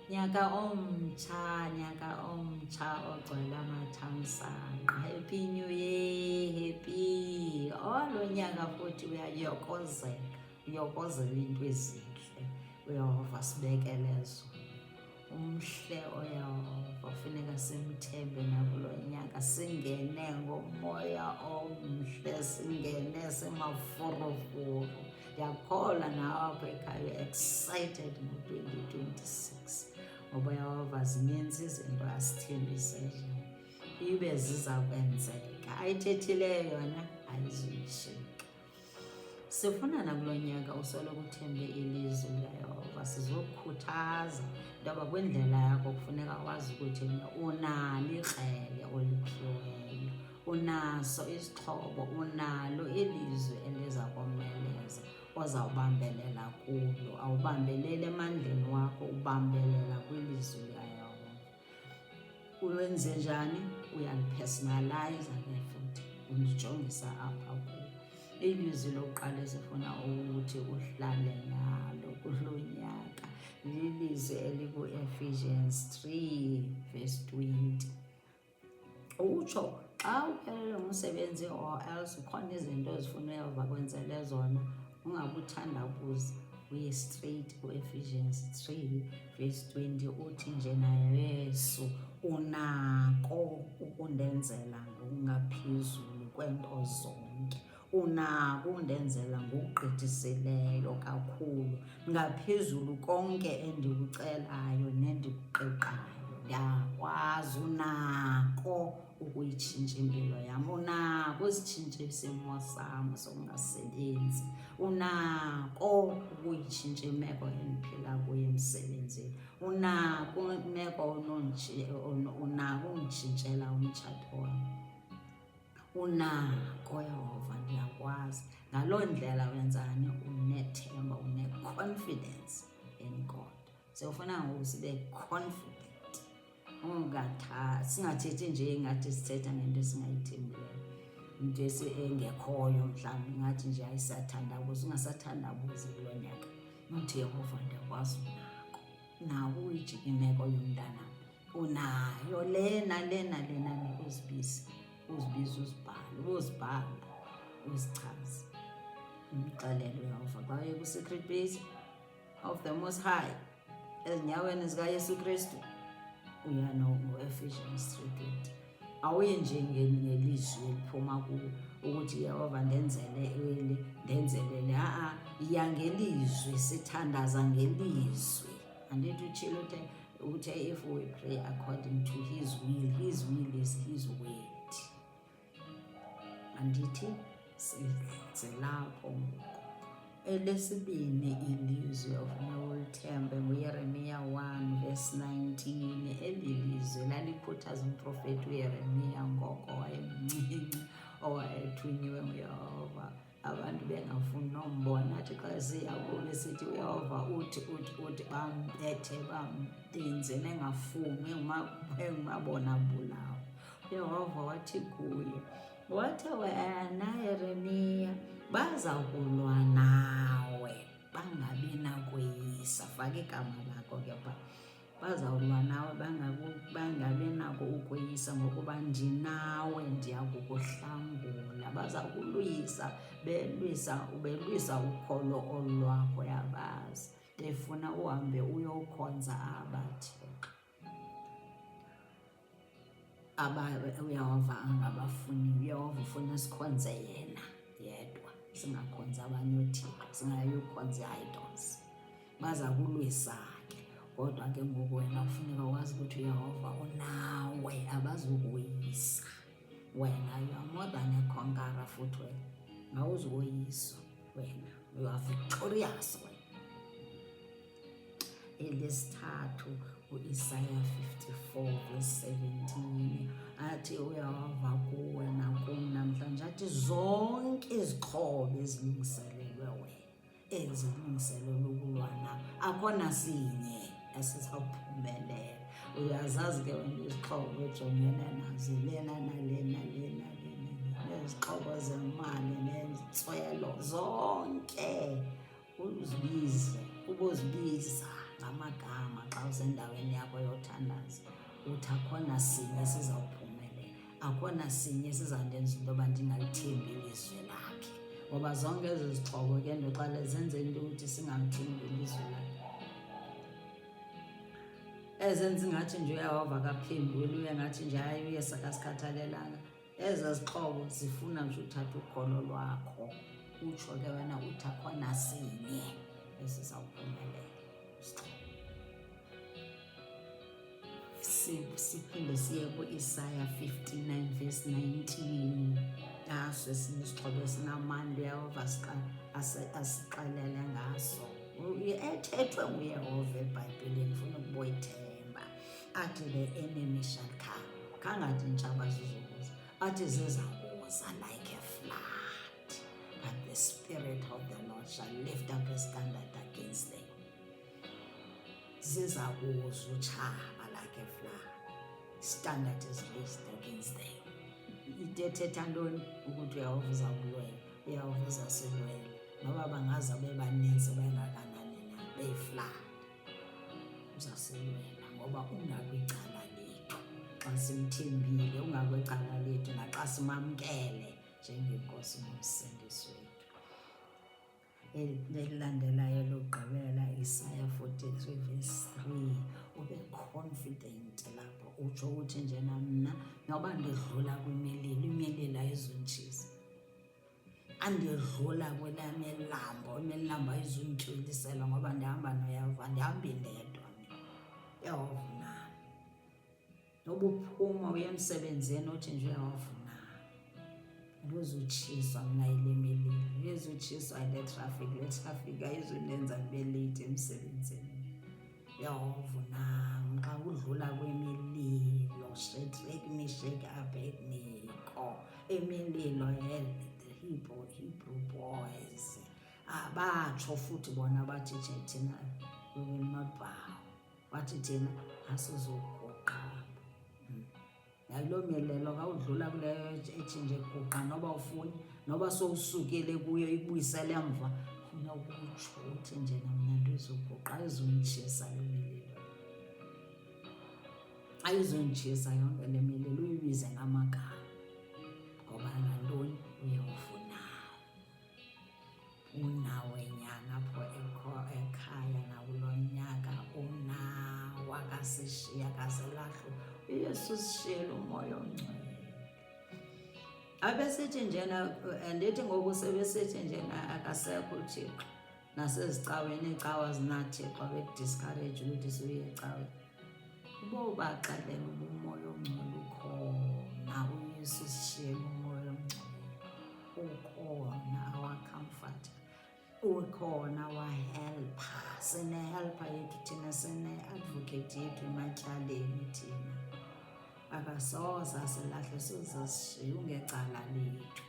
Nyaka omtsha ogcwele amathamsanqa. Happy New Year, happy. Lo nyaka futhi uyokozela into ezintle. Uyehova sibekele zona. Umhle oyehova funeka simthembe nakulo nyaka, singene ngomoya omhle, singene semafurufuru. Ndiyakholwa nawe apha ekhaya excited ngo-2026 ngoba yehova zininzi izinto asithembisele ibe ziza kwenzeka. Ayithethileyo yona ayizuyishiyeka. Sifuna nakulo nyaka usoloko uthembe ilizwi likaYehova. Sizokukhuthaza intoba kwindlela yakho kufuneka wazi ukuthi unalo ikrele oliphiweyo, unaso isixhobo, unalo ilizwi eliza komeleza ozawubambelela kulo. Awubambeleli emandleni wakho, ubambelela kwilizwi likaYehova. Ulenze njani? Uyalipersonalize ke futhi undijongisa apha kulo. Ilizwi lokuqala esifuna ukuthi uhlale nalo kulo nyaka lilizwi eliku-Ephesians 3:20. Utsho xa uphelelwe ngumsebenzi or else ukhona izinto ezifuna uyehova kwenzele zona, ungabuthandabuzi, uye straight ku-Ephesians 3:20. Uthi nje naye Yesu unako ukundenzela ngokungaphezulu kwento zonke, unako undenzela ngokugqithisileyo kakhulu, ngaphezulu konke endikucelayo nendikuqeqayo. Ndiyakwazi, unako ukuyitshintsha impilo yam, unako usitshintsha isimo sam sokungasebenzi, unako ukuyitshintsha imeko endiphila kuyo emsebenzini, unako imeko unako unditshintshela umtshato wam. Unako Yehova, ndiyakwazi. Ngaloo ndlela wenzani? Unethemba, une-confidence in God. Sifuna ngoku sibe confident, singathethi nje ingathi sithetha ngento esingayithembileyo, into engekhoyo mhlawumbi, ingathi nje ayisathandabuzi. Ungasathandabuzi kulo nyaka, uthi Yehova ndiyakwazi, unako uyijika imeko yomntanam, unayo lena uzibise, uzibhala, uzichaze, umxelele uYehova. Xa uye ku-secret place of the Most High ezinyaweni zikaYesu Kristu, uya no-Ephesians 3:20. Awuye nje ngelizwi eliphuma kuwo ukuthi Yehova ndenzele eli, ndenzelele. Iya ngelizwi, sithandaza ngelizwi. Andithi utshilo uthe if we pray according to his will is his word. Andithi silapho ngoku. Elesibini ilizwi ofuna ulithembe nguYeremiya 1:19. Eli lizwi lalikhuthaza umprofeti uYeremiya ngoko wayemncinci, owayethunyiwe nguYehova, abantu bengafuni nombona. Athi xa siya kulo sithi uYehova uthi bambethe, bambenze nengafuni, engumabona bulawo. uYehova wathi kuye, wathi wena Yeremiya, baza kulwa nawe bangabi nakweyisa. Faka igama lakho ke pha. Bazawulwa nawe bangabi nako ukweyisa ngokuba ndinawe, ndiya kukuhlangula. Baza kulwisa, ubelwisa ukholo olwakho, yabazi befuna uhambe uyokhonza abaThixo uYehova angabafuni. uYehova ufuna sikhonze yena yedwa, singakhonza abanye othixo, singayokhonza ii-idols. Baza kulwisa ke, kodwa ke ngoku wena ufuneka wazi ukuthi uYehova unawe, abazukoyisa wena. You are more than a conqueror futhi wena, ngawuzukoyiswa wena, you are victorious wena. Elesithathu u-Isaiah 54:17 athi uYehova kuwe nakum namhlanje athi zonke izixhobo ezilungiselelwe wena, ezilungiselelwe ukulwa nawe, akhona sinye esizawuphumelela. Uyazazi ke wena izixhobo ejongene nazo, lena nalena, nezixhobo zemali nentswelo zonke, uzibize, ubozibiza ngamagama xa usendaweni yakho yothandaza uthi akhona sinye sizawuphumelela, akhona sinye sizandenza into yoba ndingalithembi ilizwi lakhe. Ngoba zonke ezi zixhobo ke ndoqale zenze into ukuthi singamthembi ilizwi lakhe, ezenza ingathi nje uyehova akaphenduli, uye ngathi nje hayi uyesu akasikhathalelanga. Eza zixhobo zifuna nje uthatha ukholo lwakho utsho ke wena uthi akhona sinye esizawuphumelela. Siphinde siye ku-Isaya 59 verse 19. Naso esinye isixhobo esinamandla uyehova asixelele ngaso, ethethwe nguyehova eBhayibhileni, funa ukuba uyithemba. Athi the enemy shall come, khangathi intshaba zizokuza, athi zizakuza like a flood, but the Spirit of the Lord shall lift up a standard against them. Zizakuza utshaba like a flood, standard is raised against them. Ithetha ntoni? Ukuthi uyehova uzawulwela, uyehova uzasilwela, noba bangaza bebaninzi bengakanani na, beyiflad uzasilwela, ngoba ungakwicala lethu xa simthembile, ungakwicala lethu naxa simamkele njengenkosi nomsindisi wethu. Elilandelayo lokugqibela, Isaiah 43 verse 3, ube confident lapho utsho ukuthi njena mna noba ndidlula kwimililo, imililo ayizunditshisa, andidlula kwelam elambo, imilambo ayizundityilisela, ngoba ndihamba noyehova, andihambi ndedwa uyehova nam. Noba uphuma uye emsebenzini uthi nje uyehova nam, andizutshiswa mna yile mililo, andizutshiswa yile traffic, le traffic ayizundenza ndibe late emsebenzini. Uyehova nam, xa udlula kwemililo, Shadrach, Meshach, Abednego, imililo Hebrew boys abatsho futhi bona bathi thina we will not bow, bathi thina asizuguqa. Yayiloo milelo ka udlula kuleyo ethi nje guqa, noba ufuni, noba sowusukile kuyo ikubuyisele emva, funa ukutsho uthi njena mna ndizuguqa, ayizunditshisa le mililo, ayizunditshisa yonke le mililo, uyibize ngamagama, ngoba nantoni? Uyehova unawe nyana apho ekhaya nakulo nyaka, unawo, akasishiya, akasilahlwa. uYesu usishiyele umoya ongcwele. Abesithi njena, andithi ngoku sebesithi njena akasekho uThixo, nasezicaweni iicawa zinaThixo bekudiscourage ukuthi suye ecaweni. Uba ubaxelela uba umoya ongcwele ukhona, uYesu usishiyele umoya ongcwele, ukhona our comforter, ukhona our helper, sine-helper yethu thina, sine-advocate yethu ematyaleni thina, akasoze asilahle, sozasishiya ungecala lethu.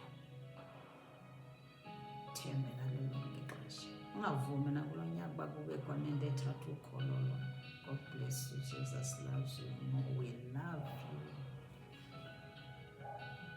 Thembe ngalo lonke ixesha, ungavumi nakulo nyaka uba kube khona into ethatha ukholo lwakho. God bless you. Jesus loves you more. We love you.